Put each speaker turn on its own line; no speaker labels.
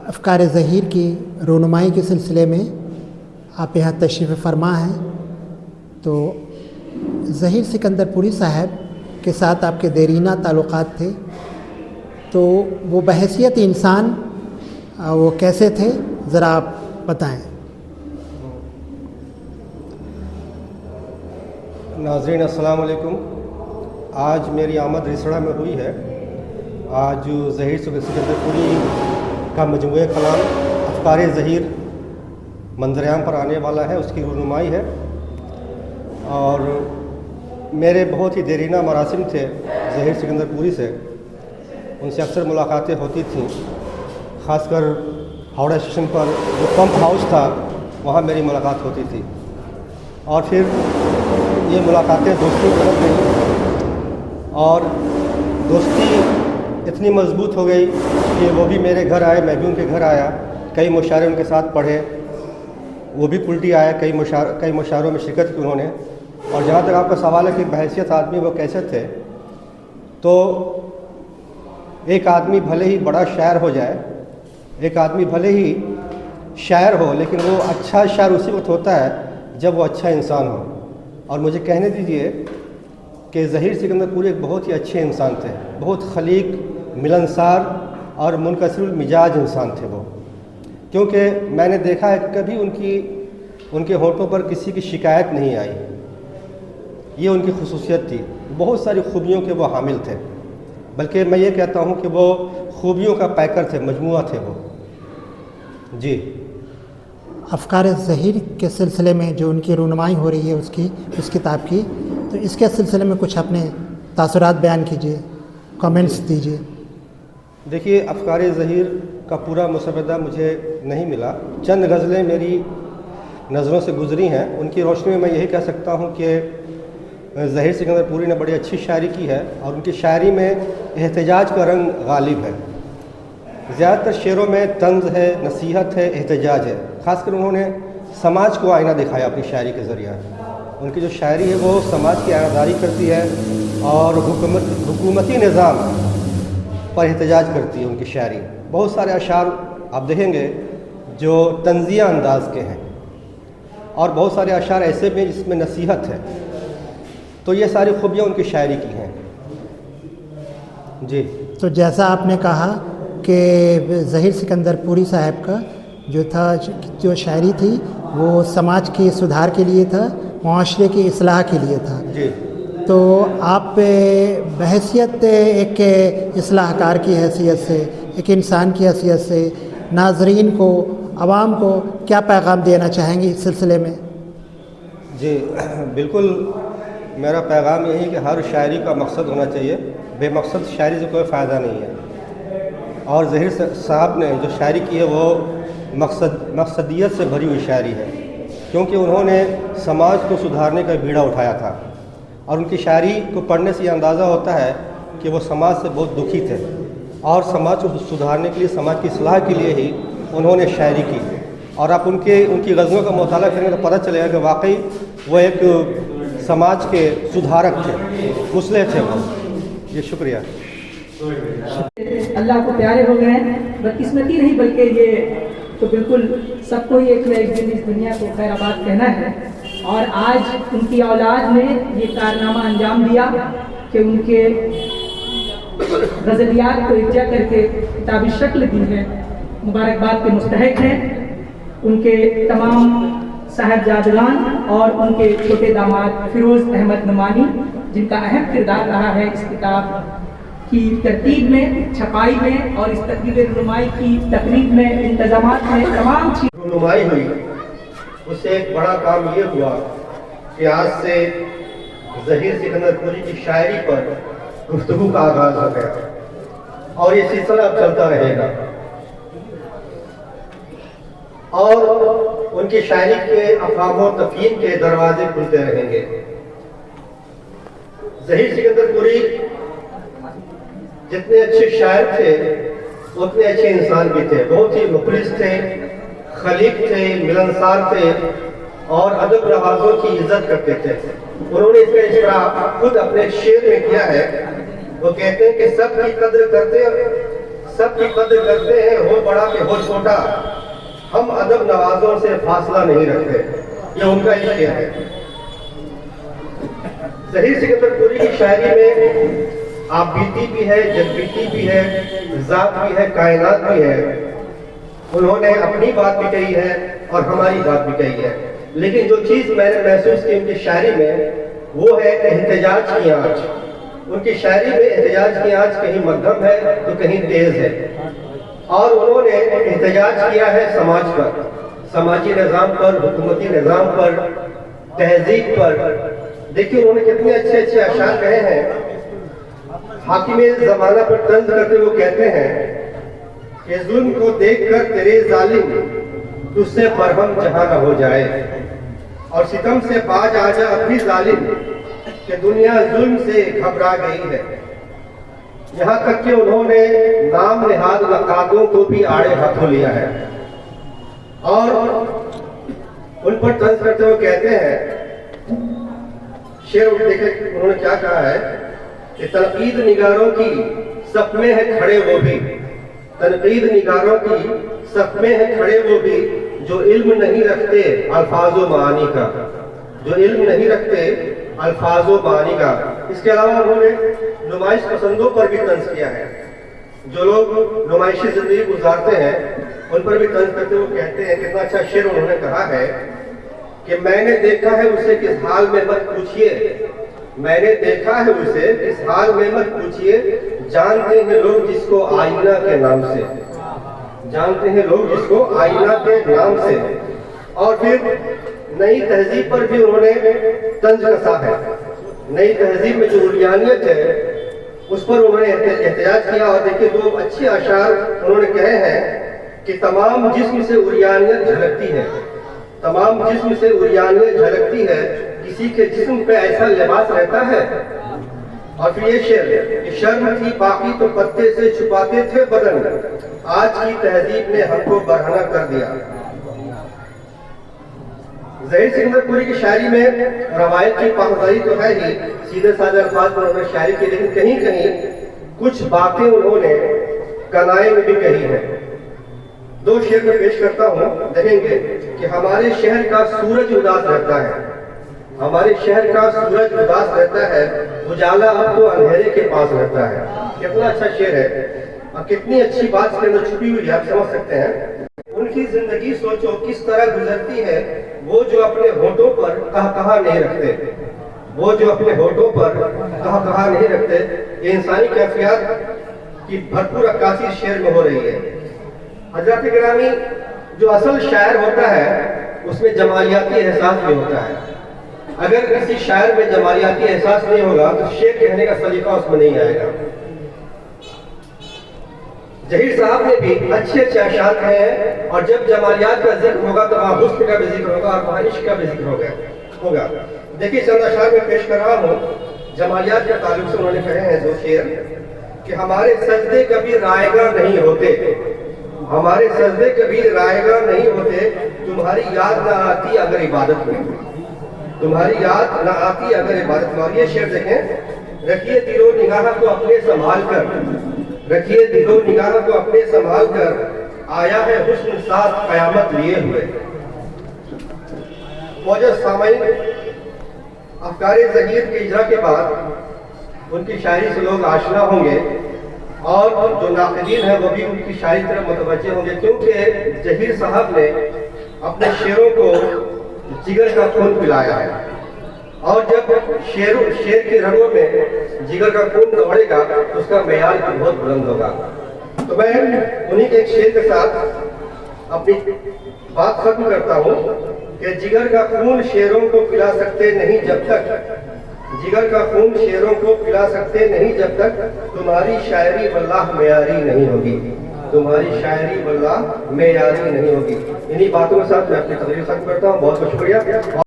افکار ظہیر کی رونمائی کے سلسلے میں آپ یہاں تشریف فرما ہیں، تو ظہیر سکندر پوری صاحب کے ساتھ آپ کے دیرینہ تعلقات تھے، تو وہ بحیثیت انسان وہ کیسے تھے، ذرا آپ بتائیں۔
ناظرین السلام علیکم۔ آج میری آمد ریسڑا میں ہوئی ہے۔ آج ظہیر سکندر پوری کا مجموعہ کلام افکار ظہیر منظر عام پر آنے والا ہے، اس کی رونمائی ہے، اور میرے بہت ہی دیرینہ مراسم تھے ظہیر سکندر پوری سے، ان سے اکثر ملاقاتیں ہوتی تھیں، خاص کر ہاوڑا اسٹیشن پر جو پمپ ہاؤس تھا وہاں میری ملاقات ہوتی تھی، اور پھر یہ ملاقاتیں دوستی کی طرف گئیں، اور دوستی اتنی مضبوط ہو گئی کہ وہ بھی میرے گھر آئے، میں بھی ان کے گھر آیا، کئی مشاعرے ان کے ساتھ پڑھے، وہ بھی کلٹی آئے، کئی مشاعروں میں شرکت کی انہوں نے۔ اور جہاں تک آپ کا سوال ہے کہ بحیثیت آدمی وہ کیسے تھے، تو ایک آدمی بھلے ہی بڑا شاعر ہو جائے، ایک آدمی بھلے ہی شاعر ہو، لیکن وہ اچھا شاعر اسی وقت ہوتا ہے جب وہ اچھا انسان ہو۔ اور مجھے کہنے دیجئے کہ ظہیر سکندر پوری ایک بہت ہی اچھے انسان تھے، بہت خلیق، ملنسار اور منکسر المزاج انسان تھے وہ، کیونکہ میں نے دیکھا ہے کہ کبھی ان کے ہونٹوں پر کسی کی شکایت نہیں آئی، یہ ان کی خصوصیت تھی۔ بہت ساری خوبیوں کے وہ حامل تھے، بلکہ میں یہ کہتا ہوں کہ وہ خوبیوں کا پیکر تھے، مجموعہ تھے وہ۔ جی،
افکار ظہیر کے سلسلے میں جو ان کی رونمائی ہو رہی ہے اس کتاب کی، تو اس کے سلسلے میں کچھ اپنے تاثرات بیان کیجیے، کامنٹس دیجیے۔
دیکھیے، افکار ظہیر کا پورا مسودہ مجھے نہیں ملا، چند غزلیں میری نظروں سے گزری ہیں، ان کی روشنی میں میں یہی کہہ سکتا ہوں کہ ظہیر سکندر پوری نے بڑی اچھی شاعری کی ہے، اور ان کی شاعری میں احتجاج کا رنگ غالب ہے۔ زیادہ تر شعروں میں طنز ہے، نصیحت ہے، احتجاج ہے، خاص کر انہوں نے سماج کو آئینہ دکھایا اپنی شاعری کے ذریعہ۔ ان کی جو شاعری ہے وہ سماج کی آئینہ داری کرتی ہے اور حکومتی نظام پر احتجاج کرتی ہے ان کی شاعری۔ بہت سارے اشعار آپ دیکھیں گے جو طنزیہ انداز کے ہیں، اور بہت سارے اشعار ایسے بھی جس میں نصیحت ہے، تو یہ ساری خوبیاں ان کی شاعری کی ہیں۔ جی،
تو جیسا آپ نے کہا کہ ظہیر سکندر پوری صاحب کا جو شاعری تھی وہ سماج کی سدھار کے لیے تھا، معاشرے کی اصلاح کے لیے تھا،
جی،
تو آپ بحیثیت ایک اصلاح کار کی حیثیت سے، ایک انسان کی حیثیت سے ناظرین کو، عوام کو کیا پیغام دینا چاہیں گے اس سلسلے میں؟
جی بالکل، میرا پیغام یہی کہ ہر شاعری کا مقصد ہونا چاہیے، بے مقصد شاعری سے کوئی فائدہ نہیں ہے، اور ظہیر صاحب نے جو شاعری کی ہے وہ مقصدیت سے بھری ہوئی شاعری ہے، کیونکہ انہوں نے سماج کو سدھارنے کا بیڑا اٹھایا تھا، اور ان کی شاعری کو پڑھنے سے یہ اندازہ ہوتا ہے کہ وہ سماج سے بہت دکھی تھے، اور سماج کو سدھارنے کے لیے، سماج کی اصلاح کے لیے ہی انہوں نے شاعری کی۔ اور آپ ان کی غزلوں کا مطالعہ کریں گے تو پتہ چلے گا کہ واقعی وہ ایک سماج کے سدھارک تھے، مصلح تھے وہ۔ یہ شکریہ۔
اللہ کو پیارے ہو گئے، بدقسمتی نہیں بلکہ یہ تو بالکل سب کو ہی ایک نہ ایک دن اس دنیا کو خیر آباد کہنا ہے، اور آج ان کی اولاد نے یہ کارنامہ انجام دیا کہ ان کے غزلیات کو اجرا کر کے کتابی شکل دی ہے، مبارکباد کے مستحق ہیں ان کے تمام صاحبزادگان اور ان کے چھوٹے داماد فیروز احمد نعمانی، جن کا اہم کردار رہا ہے اس کتاب کی ترتیب میں، چھپائی میں، اور اس تقریب رونمائی کی تقریب میں، انتظامات میں، تمام چیز
رونمائی ہوئی۔ اس سے ایک بڑا کام یہ ہوا کہ آج سے ظہیر سکندر پوری کی شاعری پر گفتگو کا آغاز ہو گیا، اور یہ سلسلہ اب چلتا رہے گا، اور ان کی شاعری کے افہام و تفہیم کے دروازے کھلتے رہیں گے۔ ظہیر سکندر پوری جتنے اچھے شاعر تھے اتنے اچھے انسان بھی تھے، بہت ہی مخلص تھے، خلیق تھے، ملنسار تھے، اور ادب نوازوں کی عزت کرتے تھے۔ انہوں نے اس کا اجرا خود اپنے شعر میں کیا ہے، وہ کہتے ہیں کہ سب کی قدر کرتے سب کی قدر کرتے ہیں، ہو بڑا کہ ہو چھوٹا، ہم ادب نوازوں سے فاصلہ نہیں رکھتے. یہ ان کا ہی شعر ہے. ظہیر سکندر پوری کی شاعری میں آپ بیتی بھی ہے، جگ بیتی بھی ہے، ذات بھی ہے، کائنات بھی ہے. انہوں نے اپنی بات بھی کہی ہے اور ہماری بات بھی کہی ہے. لیکن جو چیز میں نے محسوس کی ان کی شاعری میں وہ ہے احتجاج کی آنچ. ان کی شاعری میں احتجاج کی آنچ کہیں مدھم ہے تو کہیں تیز ہے. اور انہوں نے احتجاج کیا ہے سماج پر، سماجی نظام پر، حکومتی نظام پر، تہذیب پر. دیکھیے انہوں نے کتنے اچھے اچھے اشعار کہے ہیں. حاکم زمانہ پر طنز کرتے وہ کہتے ہیں کہ ظلم کو دیکھ کر تیرے ظالم تجھ سے برہم جہاں نہ ہو جائے، اور ستم سے باز آ جا اب بھی ظالم کہ دنیا ظلم سے گھبرا گئی ہے. یہاں تک کہ انہوں نے نام نہاد نقادوں کو بھی آڑے ہاتھوں لیا ہے اور ان پر طنز کرتے ہوئے کہتے ہیں، شعر دیکھیں انہوں نے کیا کہا ہے کہ تنقید نگاروں کی صف میں ہے کھڑے وہ بھی، تنقید نگاروں کی صف میں ہے کھڑے وہ بھی جو علم نہیں رکھتے الفاظ و معانی کا، جو علم نہیں رکھتے الفاظ و معانی کا. اس کے علاوہ انہوں نے نمائش پسندوں پر بھی طنز کیا ہے. جو لوگ نمائشی زندگی گزارتے ہیں ان پر بھی طنز کرتے وہ کہتے ہیں، کتنا اچھا شعر انہوں نے کہا ہے کہ میں نے دیکھا ہے اسے کس حال میں مت پوچھئے، میں نے دیکھا ہے اسے کس حال میں مت پوچھئے، جانتے ہیں لوگ جس کو آئینہ کے نام سے، جانتے ہیں لوگ جس کو آئینہ کے نام سے. اور پھر نئی تہذیب پر بھی انہوں نے طنز کسا ہے. نئی تہذیب میں جو عریانیت ہے اس پر انہوں نے احتجاج کیا. اور دیکھیے دو اچھے اشعار انہوں نے کہے ہیں کہ تمام جسم سے عریانیت جھلکتی ہے، تمام جسم سے عریانیت جھلکتی ہے، کسی کے جسم پہ ایسا لباس رہتا ہے. اور پھر یہ شعر کہ شرم تھی باقی تو پتے سے چھپاتے تھے بدن، آج کی تہذیب نے ہم کو برہنہ کر دیا. ظہیر سکندر پوری کی شاعری میں روایت کی پاسداری تو ہے ہی، سیدھے سادے الفاظ میں انہوں نے شاعری کی، لیکن کہیں کہیں کچھ باتیں انہوں نے کنائے میں بھی کہی ہیں. دو شعر میں پیش کرتا ہوں، دیکھیں گے کہ ہمارے شہر کا سورج اداس رہتا ہے، ہمارے شہر کا سورج اداس رہتا ہے، اجالا اب تو اندھیرے کے پاس رہتا ہے. کتنا اچھا شعر ہے اور کتنی اچھی بات اس کے اندر چھپی ہوئی ہے، آپ سمجھ سکتے ہیں. ان کی زندگی سوچو کس طرح گزرتی ہے، وہ جو اپنے ہونٹوں پر کہا نہیں رکھتے، وہ جو اپنے ہونٹوں پر کہا نہیں رکھتے. یہ انسانی کیفیات کی بھرپور عکاسی اس شعر میں ہو رہی ہے. حضرات گرامی، جو اصل شاعر ہوتا ہے اس میں جمالیاتی احساس بھی ہوتا ہے. اگر کسی شاعر میں جمالیاتی احساس نہیں ہوگا تو شعر کہنے کا سلیقہ اس میں نہیں آئے گا. ظہیر صاحب نے بھی اچھے اچھے اشعار کہے ہیں، اور جب جمالیات کا ذکر ہوگا تو وہاں حسن کا بھی ذکر ہوگا اور وہاں عشق کا بھی ذکر ہوگا. دیکھیے چند اشعار میں پیش کر رہا ہوں. جمالیات کے تعلق سے انہوں نے کہے ہیں دو شعر کہ ہمارے سجدے کبھی رائے گاہ نہیں ہوتے، ہمارے سجدے کبھی رائے گاہ نہیں ہوتے، تمہاری یاد نہ آتی اگر عبادت میں، تمہاری یاد نہ آتی اگر عبادت میں. اور یہ شعر دیکھیں، رکھیے دل و نگاہ کو اپنے سنبھال کر، رکھیے دل و نگاہ کو اپنے سنبھال کر، آیا ہے حسن ساتھ قیامت لیے ہوئے. معزز سامعین، افکار ظہیر کے اجرا کے بعد ان کی شاعری سے لوگ آشنا ہوں گے اور جو ناقدین ہیں وہ بھی ان کی شاعری طرف متوجہ ہوں گے، کیونکہ ظہیر صاحب نے اپنے شعروں کو جگر کا خون پلایا ہے. اور جب شعر کی رگوں میں جگر کا خون دوڑے گا تو اس کا معیار بھی بہت بلند ہوگا. تو میں انہی کے ایک شعر کے ساتھ اپنی بات ختم کرتا ہوں کہ جگر کا خون شعروں کو پلا سکتے نہیں جب تک، جگر کا خون شعروں کو پلا سکتے نہیں جب تک تمہاری شاعری واللہ معیاری نہیں ہوگی، تمہاری شاعری واللہ معیاری نہیں ہوگی. انہی باتوں کے ساتھ میں اپنی تقریر ختم کرتا ہوں. بہت بہت شکریہ.